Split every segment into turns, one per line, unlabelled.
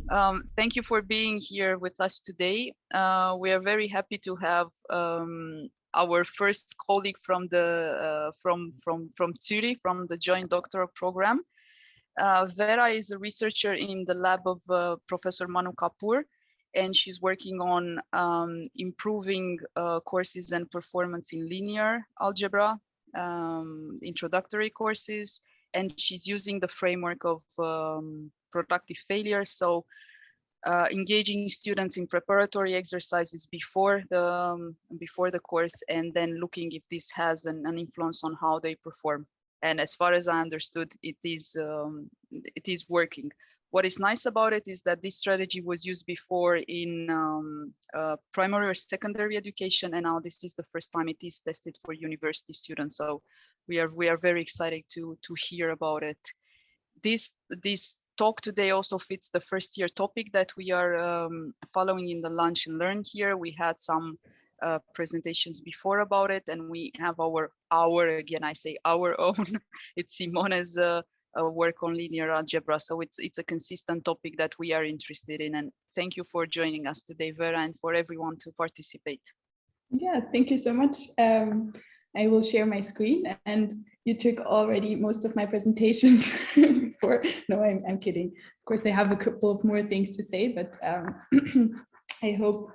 Thank you for being here with us today. We are very happy to have our first colleague from the from Zurich, from the joint doctoral program. Vera is a researcher in the lab of Professor Manu Kapoor, and she's working on improving courses and performance in linear algebra, introductory courses, and she's using the framework of productive failure. So engaging students in preparatory exercises before the course, and then looking if this has an influence on how they perform. And as far as I understood, it is working. What is nice about it is that this strategy was used before in primary or secondary education, and now this is the first time it is tested for university students. So we are very excited to hear about it. This talk today also fits the first year topic that we are following in the Lunch and Learn here. We had some presentations before about it, and we have our again, I say our own, it's Simone's work on linear algebra. So it's a consistent topic that we are interested in. And thank you for joining us today, Vera, and for everyone to participate.
Yeah, thank you so much. I will share my screen, and you took already most of my presentation before. No, I'm kidding. Of course, I have a couple of more things to say, but I hope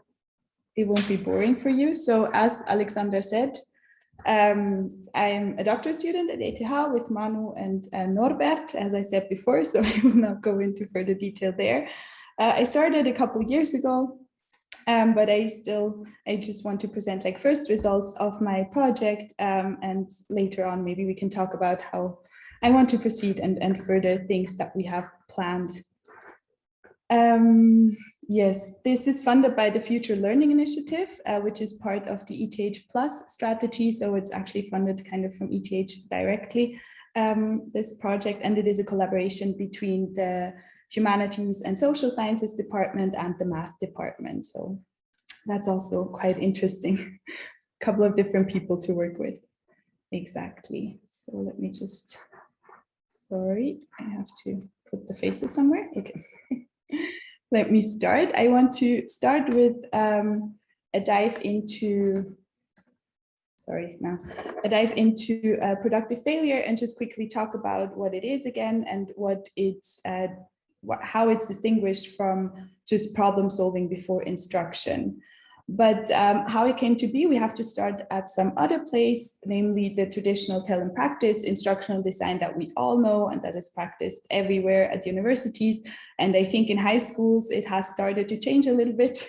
it won't be boring for you. So as Alexander said, I'm a doctoral student at ETH with Manu and Norbert, as I said before, so I will not go into further detail there. I started a couple of years ago, but I just want to present like first results of my project, and later on maybe we can talk about how I want to proceed and further things that we have planned. Yes, this is funded by the Future Learning Initiative, which is part of the ETH Plus strategy. So it's actually funded kind of from ETH directly, this project, and it is a collaboration between the Humanities and Social Sciences department and the Math department. So that's also quite interesting. A couple of different people to work with. Exactly. So let me just, sorry, I have to put the faces somewhere. Okay. Let me start. I want to start with a dive into, productive failure, and just quickly talk about what it is again and what it's, how it's distinguished from just problem solving before instruction. But how it came to be, we have to start at some other place, namely the traditional tell and practice instructional design that we all know and that is practiced everywhere at universities. And I think in high schools, it has started to change a little bit.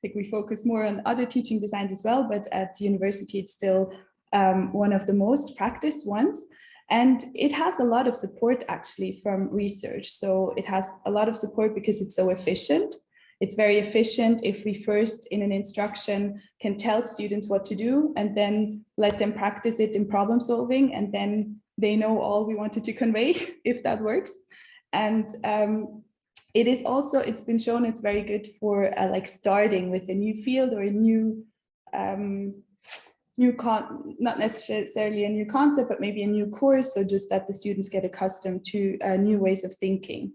Like we focus more on other teaching designs as well, but at university, it's still one of the most practiced ones. And it has a lot of support actually from research. So it has a lot of support because it's so efficient. It's very efficient if we first in an instruction can tell students what to do and then let them practice it in problem solving, and then they know all we wanted to convey, if that works. And it is also, it's been shown it's very good for like starting with a new field or a not necessarily a new concept, but maybe a new course, so just that the students get accustomed to new ways of thinking.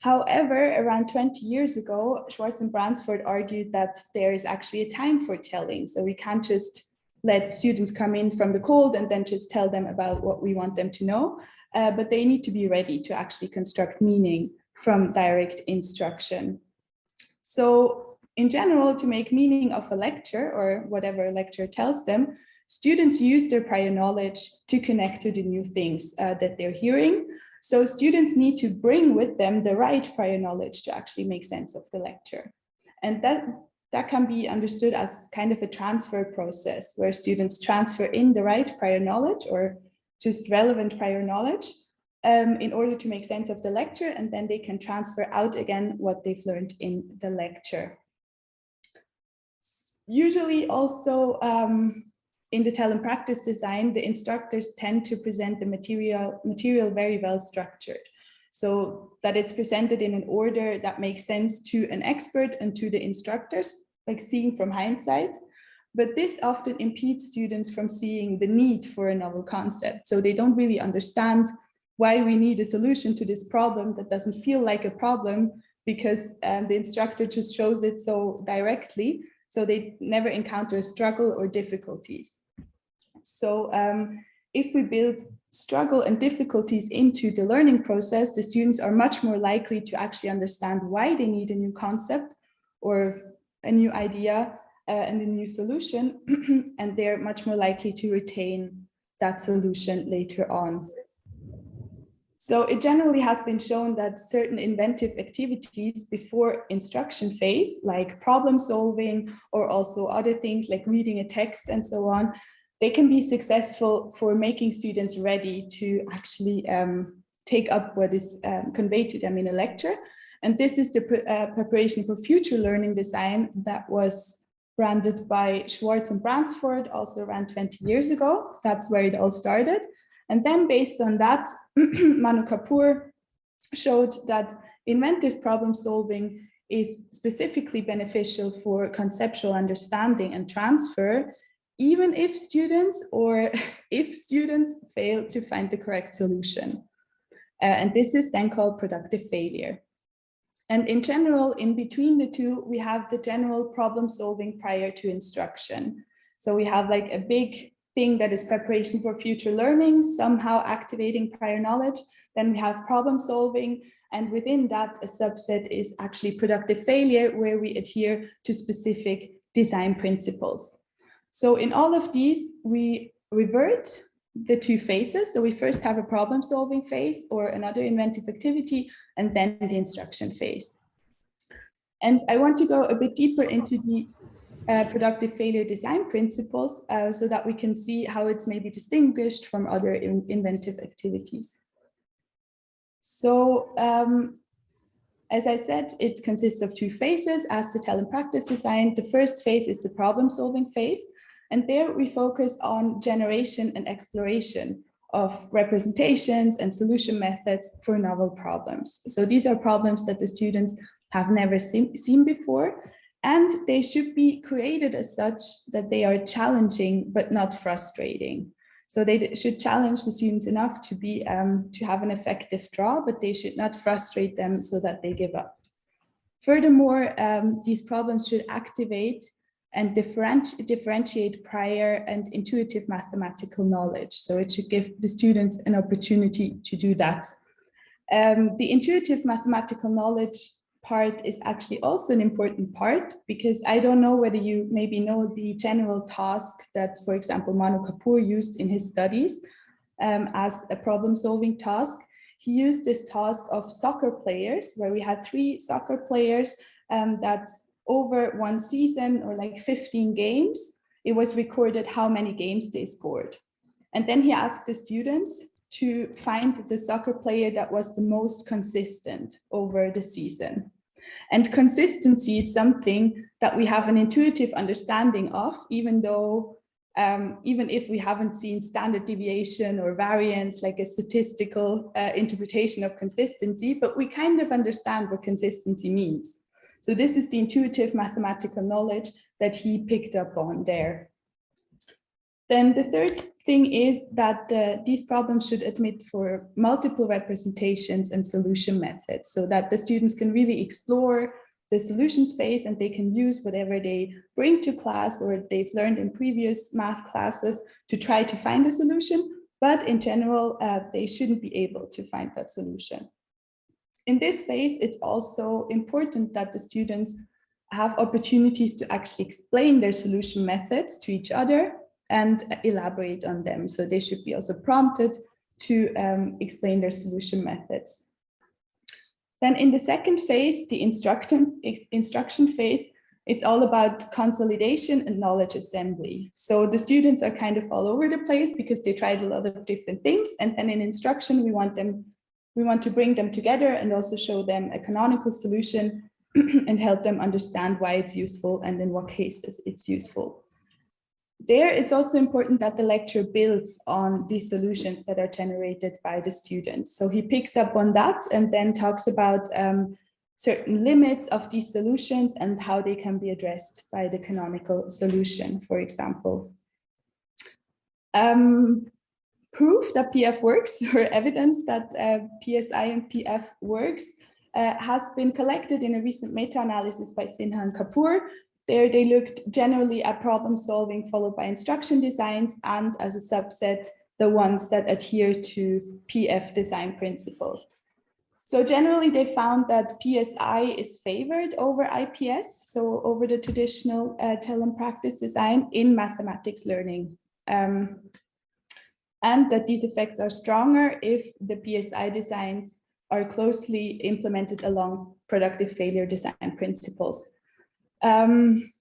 However, around 20 years ago, Schwartz and Bransford argued that there is actually a time for telling. So we can't just let students come in from the cold and then just tell them about what we want them to know, but they need to be ready to actually construct meaning from direct instruction. So in general, to make meaning of a lecture or whatever a lecture tells them, students use their prior knowledge to connect to the new things that they're hearing. So students need to bring with them the right prior knowledge to actually make sense of the lecture. And that can be understood as kind of a transfer process where students transfer in the right prior knowledge or just relevant prior knowledge in order to make sense of the lecture, and then they can transfer out again what they've learned in the lecture. Usually also, in the tell and practice design, the instructors tend to present the material very well structured, so that it's presented in an order that makes sense to an expert and to the instructors, like seeing from hindsight. But this often impedes students from seeing the need for a novel concept. So they don't really understand why we need a solution to this problem that doesn't feel like a problem, because the instructor just shows it so directly, so they never encounter struggle or difficulties. So if we build struggle and difficulties into the learning process, the students are much more likely to actually understand why they need a new concept or a new idea and a new solution, and they're much more likely to retain that solution later on. So it generally has been shown that certain inventive activities before instruction phase, like problem solving or also other things like reading a text and so on, they can be successful for making students ready to actually take up what is conveyed to them in a lecture. And this is the preparation for future learning design that was branded by Schwartz and Bransford also around 20 years ago. That's where it all started. And then based on that, Manu Kapoor showed that inventive problem solving is specifically beneficial for conceptual understanding and transfer, even if students fail to find the correct solution. And this is then called productive failure. And in general, in between the two, we have the general problem solving prior to instruction. So we have like a big thing that is preparation for future learning, somehow activating prior knowledge. Then we have problem solving. And within that, a subset is actually productive failure, where we adhere to specific design principles. So in all of these, we revert the two phases. So we first have a problem solving phase or another inventive activity, and then the instruction phase. And I want to go a bit deeper into the productive failure design principles so that we can see how it's maybe distinguished from other inventive activities. So as I said, it consists of two phases, ask to tell and practice design. The first phase is the problem solving phase. And there we focus on generation and exploration of representations and solution methods for novel problems. So these are problems that the students have never seen before, and they should be created as such that they are challenging but not frustrating. So they should challenge the students enough to be to have an effective draw, but they should not frustrate them so that they give up. Furthermore, these problems should activate and differentiate prior and intuitive mathematical knowledge. So it should give the students an opportunity to do that. The intuitive mathematical knowledge part is actually also an important part, because I don't know whether you maybe know the general task that, for example, Manu Kapoor used in his studies as a problem-solving task. He used this task of soccer players, where we had 3 soccer players that over one season, or like 15 games, it was recorded how many games they scored. And then he asked the students to find the soccer player that was the most consistent over the season. And consistency is something that we have an intuitive understanding of, even if we haven't seen standard deviation or variance, like a statistical interpretation of consistency, but we kind of understand what consistency means. So this is the intuitive mathematical knowledge that he picked up on there. Then the third thing is that these problems should admit for multiple representations and solution methods, so that the students can really explore the solution space and they can use whatever they bring to class or they've learned in previous math classes to try to find a solution. But in general, they shouldn't be able to find that solution. In this phase, it's also important that the students have opportunities to actually explain their solution methods to each other and elaborate on them. So they should be also prompted to explain their solution methods. Then in the second phase, the instruction phase, it's all about consolidation and knowledge assembly. So the students are kind of all over the place because they tried a lot of different things. And then in instruction, we want to bring them together and also show them a canonical solution and help them understand why it's useful and in what cases it's useful. There, it's also important that the lecture builds on these solutions that are generated by the students. So he picks up on that and then talks about certain limits of these solutions and how they can be addressed by the canonical solution, for example. Proof that PF works, or evidence that PSI and PF works. has been collected in a recent meta-analysis by Sinha and Kapoor. There they looked generally at problem solving followed by instruction designs, and as a subset, the ones that adhere to PF design principles. So generally they found that PSI is favored over IPS, so over the traditional tell and practice design in mathematics learning. And that these effects are stronger if the PSI designs are closely implemented along productive failure design principles.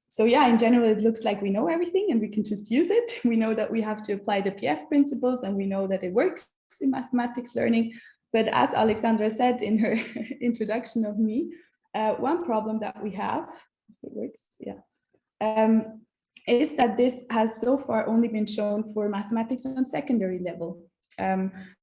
So yeah, in general, it looks like we know everything and we can just use it. We know that we have to apply the PF principles and we know that it works in mathematics learning. But as Alexandra said in her introduction of me, one problem that we have, if it works, yeah, is that this has so far only been shown for mathematics on secondary level.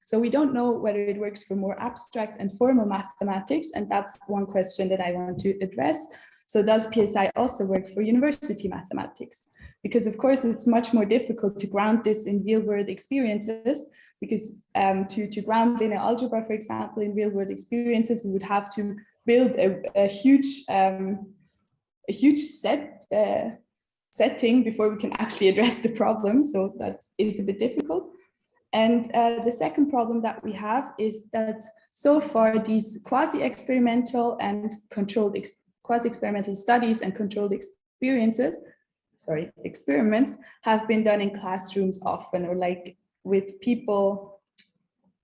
So we don't know whether it works for more abstract and formal mathematics, and that's one question that I want to address. So does PSI also work for university mathematics? Because of course it's much more difficult to ground this in real-world experiences, because to ground linear algebra, for example, in real-world experiences, we would have to build a huge setting before we can actually address the problem. So that is a bit difficult. And the second problem that we have is that so far these quasi-experimental and controlled quasi-experimental studies and controlled experiments have been done in classrooms often, or like with people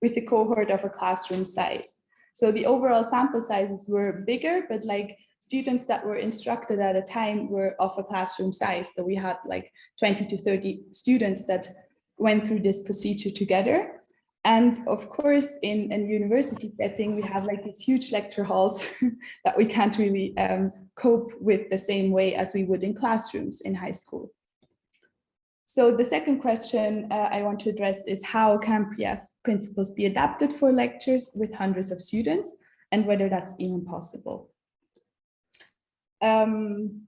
with a cohort of a classroom size. So the overall sample sizes were bigger, but like students that were instructed at a time were of a classroom size. So we had like 20 to 30 students that went through this procedure together. And of course, in a university setting, we have like these huge lecture halls that we can't really cope with the same way as we would in classrooms in high school. So the second question I want to address is how can PF principles be adapted for lectures with hundreds of students, and whether that's even possible.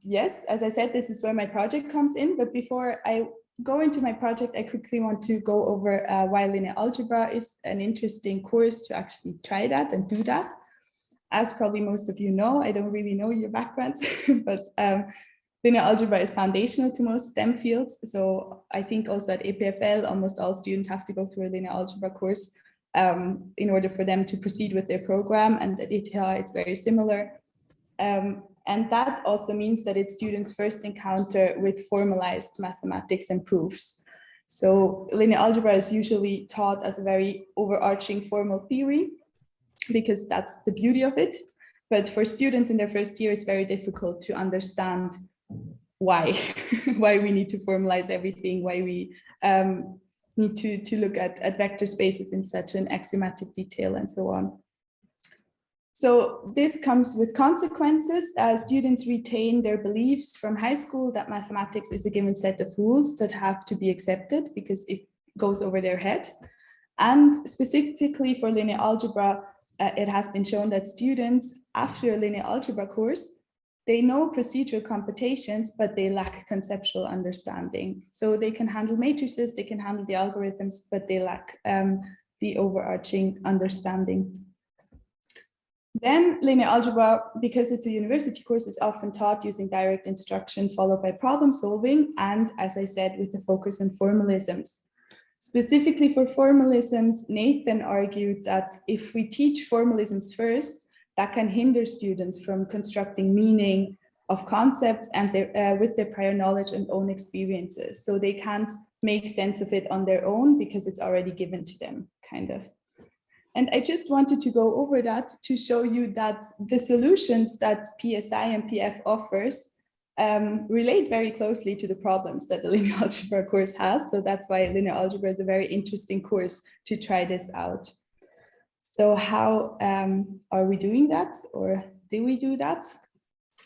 Yes, as I said, this is where my project comes in, but before I go into my project, I quickly want to go over why linear algebra is an interesting course to actually try that and do that. As probably most of you know, I don't really know your backgrounds, but linear algebra is foundational to most STEM fields. So I think also at EPFL, almost all students have to go through a linear algebra course in order for them to proceed with their program. And at ETH, it's very similar. And that also means that it's students' first encounter with formalized mathematics and proofs. So linear algebra is usually taught as a very overarching formal theory, because that's the beauty of it. But for students in their first year, it's very difficult to understand why, why we need to formalize everything, why we need to look at vector spaces in such an axiomatic detail and so on. So this comes with consequences. Students retain their beliefs from high school that mathematics is a given set of rules that have to be accepted because it goes over their head. And specifically for linear algebra, it has been shown that students after a linear algebra course, they know procedural computations, but they lack conceptual understanding. So they can handle matrices, they can handle the algorithms, but they lack the overarching understanding. Then linear algebra, because it's a university course, is often taught using direct instruction followed by problem solving, and as I said, with the focus on formalisms. Specifically for formalisms, Nathan argued that if we teach formalisms first, that can hinder students from constructing meaning of concepts and with their prior knowledge and own experiences. So they can't make sense of it on their own because it's already given to them, kind of. And I just wanted to go over that to show you that the solutions that PSI and PF offers relate very closely to the problems that the linear algebra course has. So that's why linear algebra is a very interesting course to try this out. So how are we doing that, or do we do that?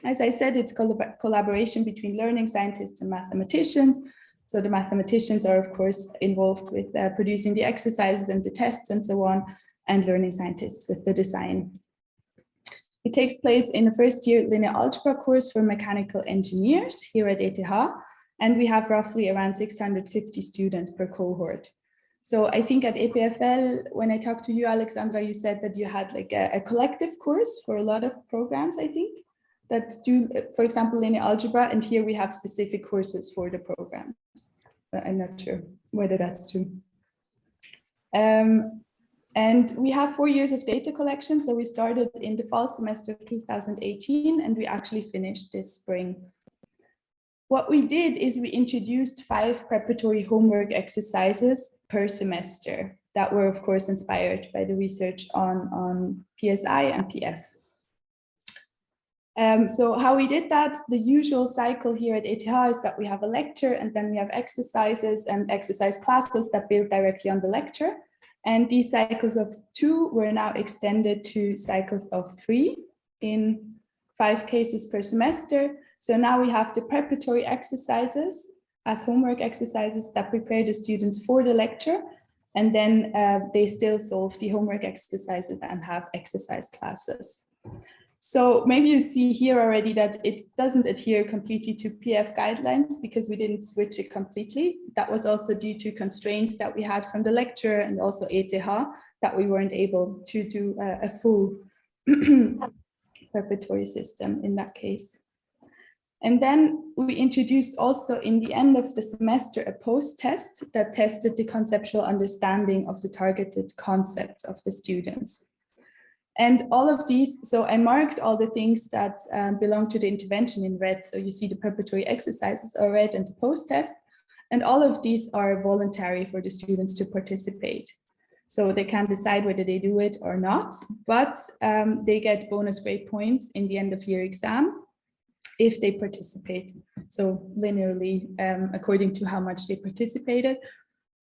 As I said, it's collaboration between learning scientists and mathematicians. So the mathematicians are, of course, involved with producing the exercises and the tests and so on, and learning scientists with the design. It takes place in the first year linear algebra course for mechanical engineers here at ETH, and we have roughly around 650 students per cohort. So I think at EPFL, when I talked to you, Alexandra, you said that you had like a collective course for a lot of programs, I think, that do, for example, linear algebra, and here we have specific courses for the programs. But I'm not sure whether that's true. And we have 4 years of data collection. So we started in the fall semester of 2018, and we actually finished this spring. What we did is we introduced 5 preparatory homework exercises per semester that were, of course, inspired by the research on PSI and PF. So how we did that, the usual cycle here at ETH is that we have a lecture, and then we have exercises and exercise classes that build directly on the lecture. And these cycles of 2 were now extended to cycles of 3 in 5 cases per semester. So now we have the preparatory exercises as homework exercises that prepare the students for the lecture. And then they still solve the homework exercises and have exercise classes. So maybe you see here already that it doesn't adhere completely to PF guidelines because we didn't switch it completely. That was also due to constraints that we had from the lecturer and also ETH that we weren't able to do a full preparatory system in that case. And then we introduced also in the end of the semester a post-test that tested the conceptual understanding of the targeted concepts of the students. And all of these, so I marked all the things that belong to the intervention in red. So you see the preparatory exercises are red and the post-test. And all of these are voluntary for the students to participate. So they can decide whether they do it or not, but they get bonus grade points in the end of year exam if they participate. So linearly, according to how much they participated.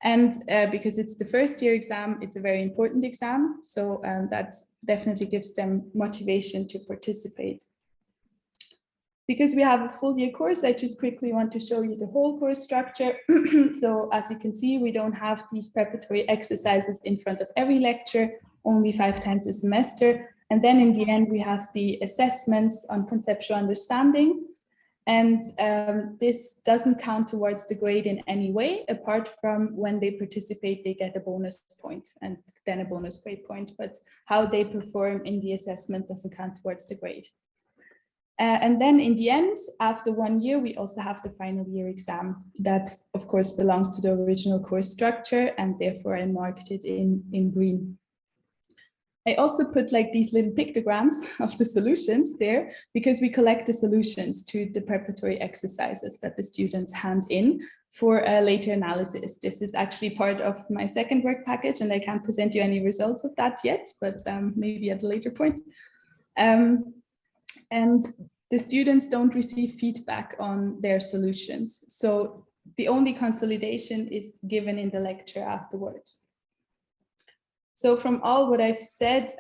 And because it's the first year exam, it's a very important exam. So that definitely gives them motivation to participate. Because we have a full year course, I just quickly want to show you the whole course structure. So as you can see, we don't have these preparatory exercises in front of every lecture, only 5 times a semester. And then in the end, we have the assessments on conceptual understanding. And this doesn't count towards the grade in any way, apart from when they participate, they get a bonus point and then a bonus grade point, but how they perform in the assessment doesn't count towards the grade. And then in the end, after 1 year, we also have the final year exam that, of course, belongs to the original course structure, and therefore I marked it in green. I also put like these little pictograms of the solutions there because we collect the solutions to the preparatory exercises that the students hand in for a later analysis. This is actually part of my second work package, and I can't present you any results of that yet, but maybe at a later point. And the students don't receive feedback on their solutions. So the only consolidation is given in the lecture afterwards. So from all what I've said,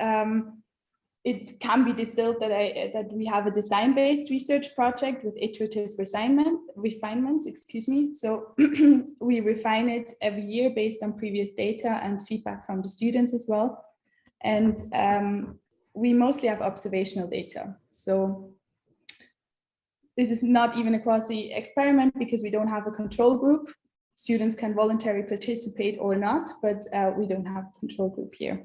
it can be distilled that we have a design-based research project with iterative refinements, excuse me. So we refine it every year based on previous data and feedback from the students as well. And we mostly have observational data. So this is not even a quasi-experiment because we don't have a control group. Students can voluntarily participate or not, but we don't have a control group here.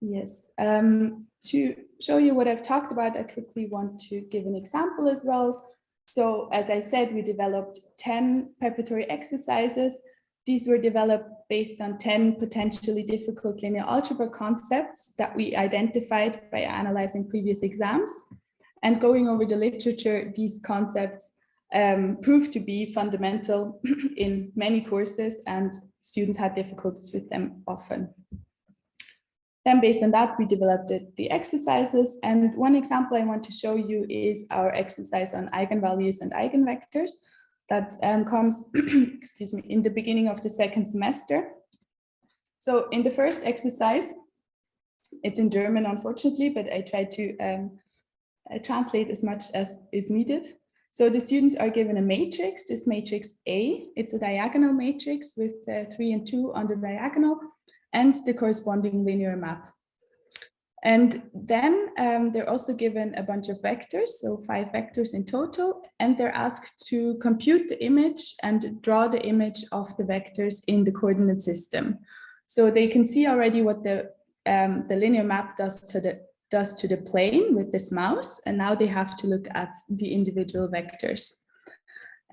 Yes, to show you what I've talked about, I quickly want to give an example as well. So as I said, we developed 10 preparatory exercises. These were developed based on 10 potentially difficult linear algebra concepts that we identified by analyzing previous exams. And going over the literature, these concepts proved to be fundamental in many courses, and students had difficulties with them often. Then based on that, we developed the exercises. And one example I want to show you is our exercise on eigenvalues and eigenvectors that comes, excuse me, in the beginning of the second semester. So in the first exercise, it's in German, unfortunately, but I try to translate as much as is needed. So the students are given a matrix, this matrix A. It's a diagonal matrix with 3 and 2 on the diagonal and the corresponding linear map. And then they're also given a bunch of vectors, so 5 vectors in total, and they're asked to compute the image and draw the image of the vectors in the coordinate system. So they can see already what the linear map does to the plane with this mouse, and now they have to look at the individual vectors.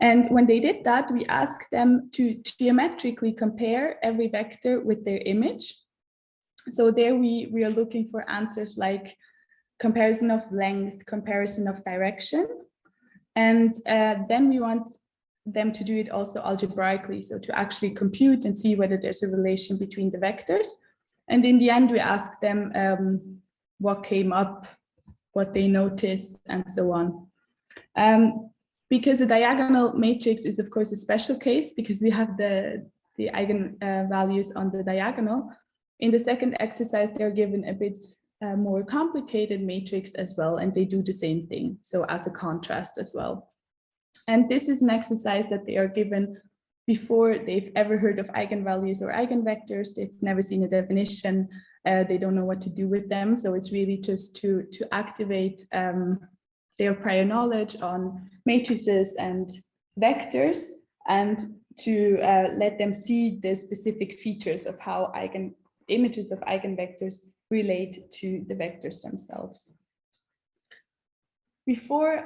And when they did that, we asked them to geometrically compare every vector with their image. So there we are looking for answers like comparison of length, comparison of direction. And then we want them to do it also algebraically, so to actually compute and see whether there's a relation between the vectors. And in the end, we asked them what came up, what they noticed, and so on. Because a diagonal matrix is, of course, a special case because we have the eigenvalues on the diagonal. In the second exercise, they're given a bit more complicated matrix as well, and they do the same thing, so as a contrast as well. And this is an exercise that they are given before they've ever heard of eigenvalues or eigenvectors. They've never seen a definition. They don't know what to do with them. So it's really just to activate their prior knowledge on matrices and vectors, and to let them see the specific features of how images of eigenvectors relate to the vectors themselves. Before,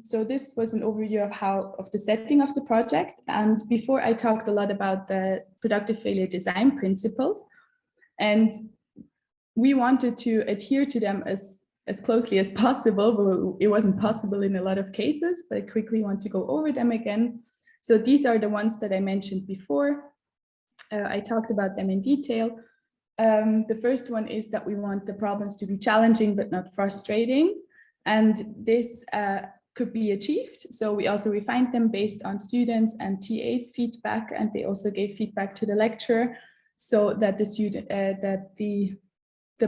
so this was an overview of the setting of the project. And before, I talked a lot about the productive failure design principles. And we wanted to adhere to them as closely as possible, but it wasn't possible in a lot of cases, but I quickly want to go over them again. So these are the ones that I mentioned before. I talked about them in detail. The first one is that we want the problems to be challenging but not frustrating. And this could be achieved. So we also refined them based on students and TA's feedback, and they also gave feedback to the lecturer so that the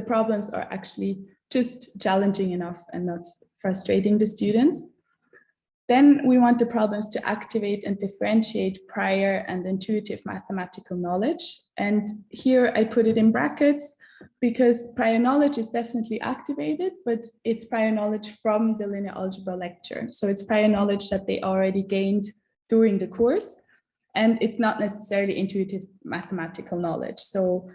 problems are actually just challenging enough and not frustrating the students. Then we want the problems to activate and differentiate prior and intuitive mathematical knowledge. And here I put it in brackets because prior knowledge is definitely activated, but it's prior knowledge from the linear algebra lecture. So it's prior knowledge that they already gained during the course, and it's not necessarily intuitive mathematical knowledge. So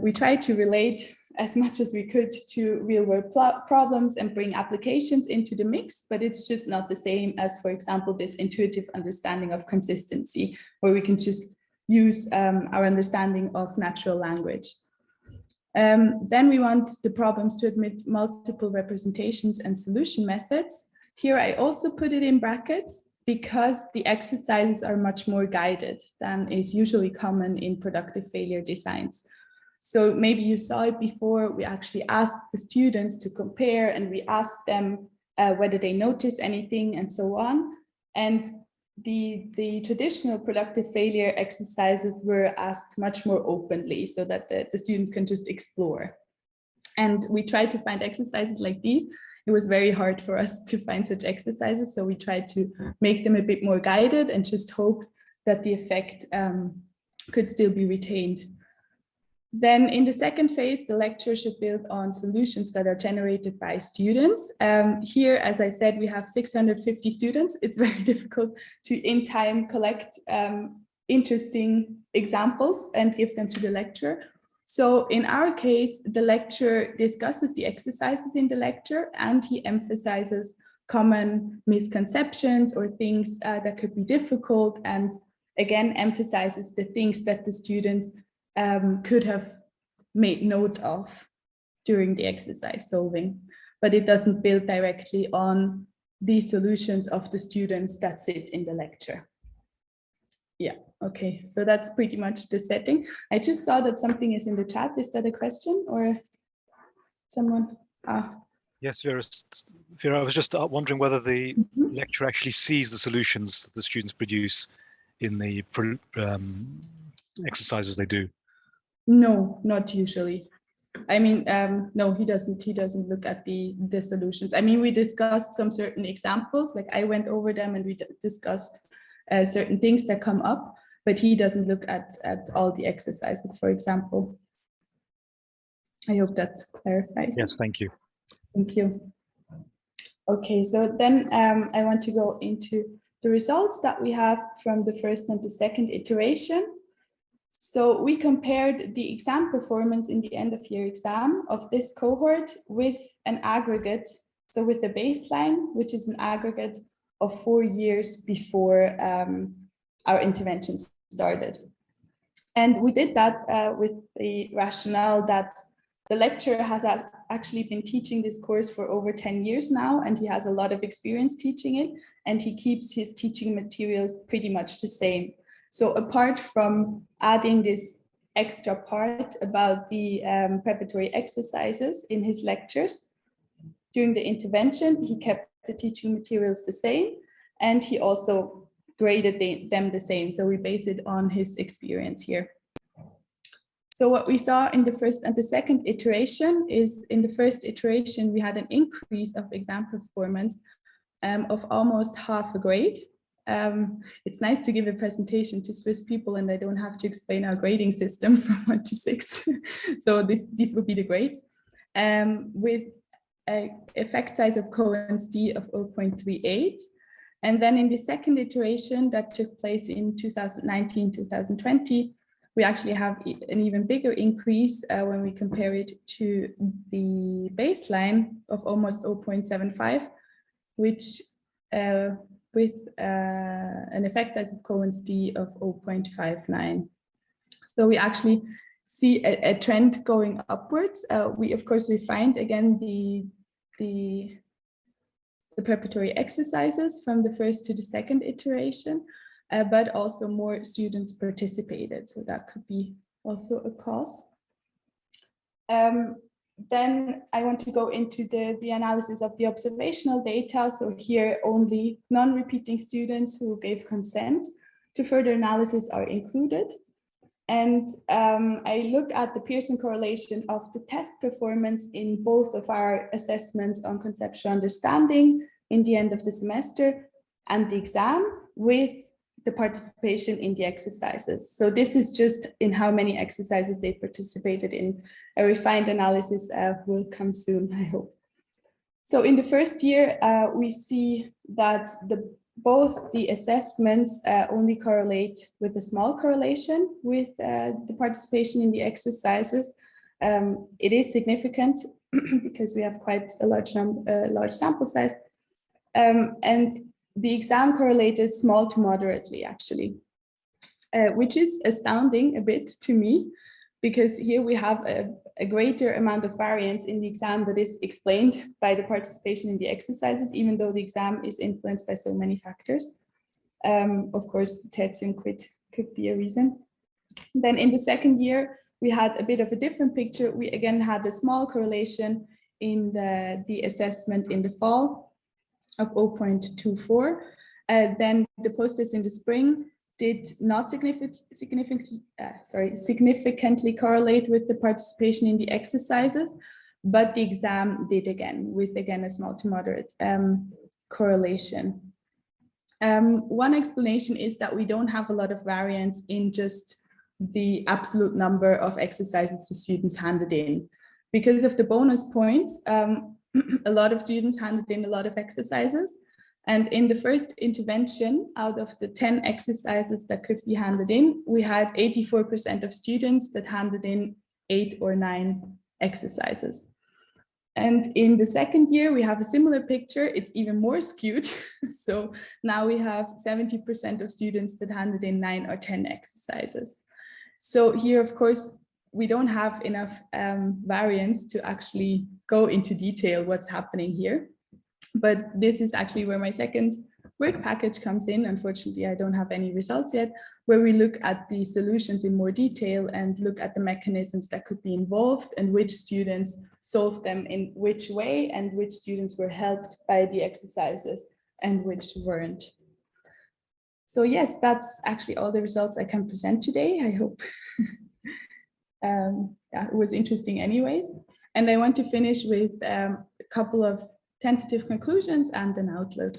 we try to relate as much as we could to real world problems and bring applications into the mix, but it's just not the same as, for example, this intuitive understanding of consistency, where we can just use our understanding of natural language. Then we want the problems to admit multiple representations and solution methods. Here I also put it in brackets because the exercises are much more guided than is usually common in productive failure designs. So maybe you saw it before, we actually asked the students to compare, and we asked them whether they notice anything and so on. And the traditional productive failure exercises were asked much more openly so that the students can just explore. And we tried to find exercises like these. It was very hard for us to find such exercises, so we tried to make them a bit more guided and just hope that the effect could still be retained. Then in the second phase, the lecture should build on solutions that are generated by students. Here, as I said, we have 650 students. It's very difficult to in time collect interesting examples and give them to the lecturer. So in our case, the lecturer discusses the exercises in the lecture, and he emphasizes common misconceptions or things that could be difficult, and again emphasizes the things that the students could have made note of during the exercise solving, but it doesn't build directly on the solutions of the students that sit in the lecture. Yeah, okay, so that's pretty much the setting. I just saw that something is in the chat. Is that a question or someone?
Yes, Vera, I was just wondering whether the lecturer actually sees the solutions that the students produce in the exercises they do.
No, not usually. I mean, no, he doesn't look at the solutions. I mean, we discussed some certain examples, like I went over them and we discussed certain things that come up, but he doesn't look at all the exercises, for example. I hope that clarifies.
Yes, thank you.
Thank you. Okay, so then I want to go into the results that we have from the first and the second iteration. So we compared the exam performance in the end of year exam of this cohort with an aggregate, so with the baseline, which is an aggregate of 4 years before our intervention started. And we did that with the rationale that the lecturer has actually been teaching this course for over 10 years now, and he has a lot of experience teaching it, and he keeps his teaching materials pretty much the same. So apart from adding this extra part about the preparatory exercises in his lectures, during the intervention, he kept the teaching materials the same, and he also graded them the same. So we base it on his experience here. So what we saw in the first and the second iteration is, in the first iteration, we had an increase of exam performance of almost half a grade. It's nice to give a presentation to Swiss people and I don't have to explain our grading system from 1 to 6. So these would be the grades. With an effect size of Cohen's d of 0.38. And then in the second iteration that took place in 2019-2020, we actually have an even bigger increase when we compare it to the baseline of almost 0.75, which with an effect size of Cohen's d of 0.59. So we actually see a trend going upwards. Of course, we find again the preparatory exercises from the first to the second iteration, but also more students participated. So that could be also a cause. Then I want to go into the analysis of the observational data. So here only non-repeating students who gave consent to further analysis are included. And I look at the Pearson correlation of the test performance in both of our assessments on conceptual understanding in the end of the semester and the exam with the participation in the exercises. So this is just in how many exercises they participated in. A refined analysis will come soon, I hope. So in the first year, we see that both the assessments only correlate with a small correlation with the participation in the exercises. It is significant because we have quite a large sample size. And the exam correlated small to moderately, actually, which is astounding a bit to me, because here we have a greater amount of variance in the exam that is explained by the participation in the exercises, even though the exam is influenced by so many factors. Of course, tertium could be a reason. Then in the second year, we had a bit of a different picture. We again had a small correlation in the assessment in the fall of 0.24. Then the post-test in the spring did not significantly correlate with the participation in the exercises, but the exam did again, with again a small to moderate correlation. One explanation is that we don't have a lot of variance in just the absolute number of exercises the students handed in. Because of the bonus points, a lot of students handed in a lot of exercises. And in the first intervention, out of the 10 exercises that could be handed in, we had 84% of students that handed in 8 or 9 exercises. And in the second year, we have a similar picture. It's even more skewed. So now we have 70% of students that handed in 9 or 10 exercises. So here, of course, we don't have enough variance to actually go into detail what's happening here. But this is actually where my second work package comes in. Unfortunately, I don't have any results yet, where we look at the solutions in more detail and look at the mechanisms that could be involved and which students solved them in which way and which students were helped by the exercises and which weren't. So yes, that's actually all the results I can present today, I hope. Yeah, it was interesting anyways. And I want to finish with a couple of tentative conclusions and an outlook.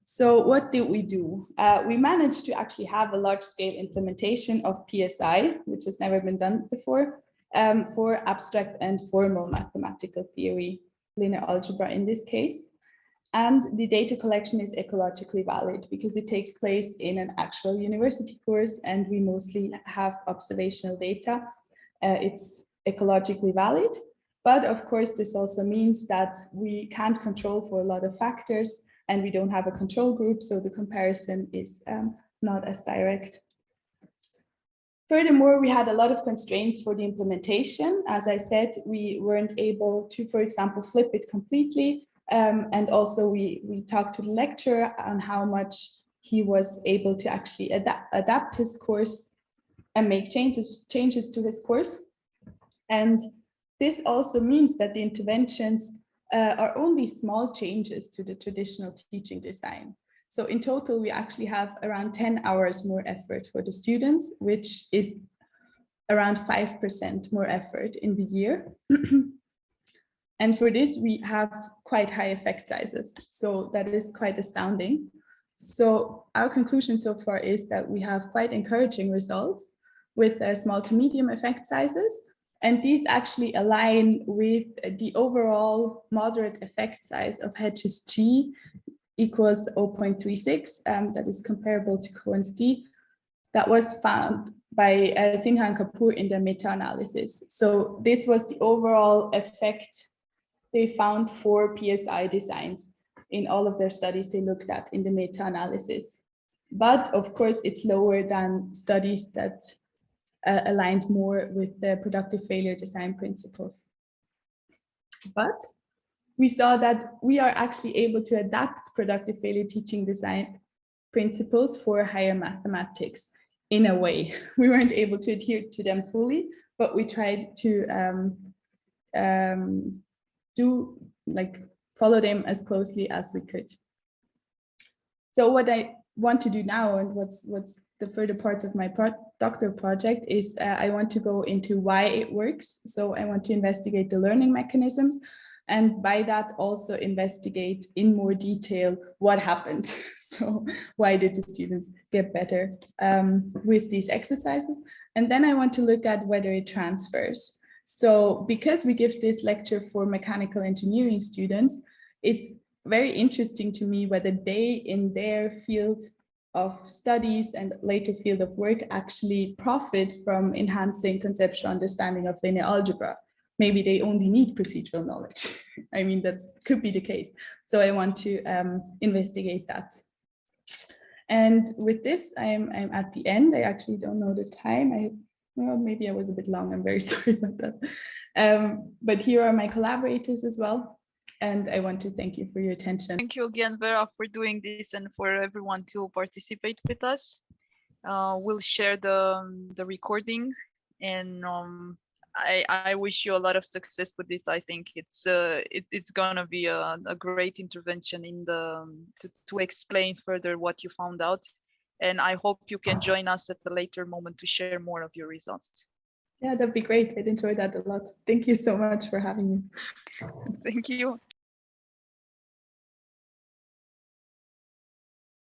So what did we do? We managed to actually have a large-scale implementation of PSI, which has never been done before, for abstract and formal mathematical theory, linear algebra in this case. And the data collection is ecologically valid because it takes place in an actual university course and we mostly have observational data. It's ecologically valid, but of course this also means that we can't control for a lot of factors and we don't have a control group, so the comparison is not as direct. Furthermore, we had a lot of constraints for the implementation. As I said, we weren't able to, for example, flip it completely. And also we talked to the lecturer on how much he was able to actually adapt his course and make changes to his course. And this also means that the interventions are only small changes to the traditional teaching design. So in total, we actually have around 10 hours more effort for the students, which is around 5% more effort in the year. And for this, we have quite high effect sizes. So that is quite astounding. So our conclusion so far is that we have quite encouraging results with small to medium effect sizes. And these actually align with the overall moderate effect size of HSG equals 0.36, that is comparable to Cohen's d, that was found by Sinha and Kapoor in their meta-analysis. So this was the overall effect they found for PSI designs in all of their studies they looked at in the meta-analysis. But of course, it's lower than studies that aligned more with the productive failure design principles. But we saw that we are actually able to adapt productive failure teaching design principles for higher mathematics in a way. We weren't able to adhere to them fully, but we tried to follow them as closely as we could. So what I want to do now, and what's the further parts of my doctoral project, is I want to go into why it works. So I want to investigate the learning mechanisms, and by that also investigate in more detail what happened. So why did the students get better with these exercises? And then I want to look at whether it transfers. So because we give this lecture for mechanical engineering students, it's very interesting to me whether they in their field of studies and later field of work actually profit from enhancing conceptual understanding of linear algebra. Maybe they only need procedural knowledge. I mean, that could be the case. So I want to investigate that. And with this, I'm at the end. I actually don't know the time. Well, maybe I was a bit long. I'm very sorry about that. But here are my collaborators as well. And I want to thank you for your attention.
Thank you again, Vera, for doing this and for everyone to participate with us. We'll share the recording, and I wish you a lot of success with this. I think it's gonna be a great intervention in to explain further what you found out. And I hope you can join us at a later moment to share more of your results.
Yeah, that'd be great. I'd enjoy that a lot. Thank you so much for having me.
Thank you.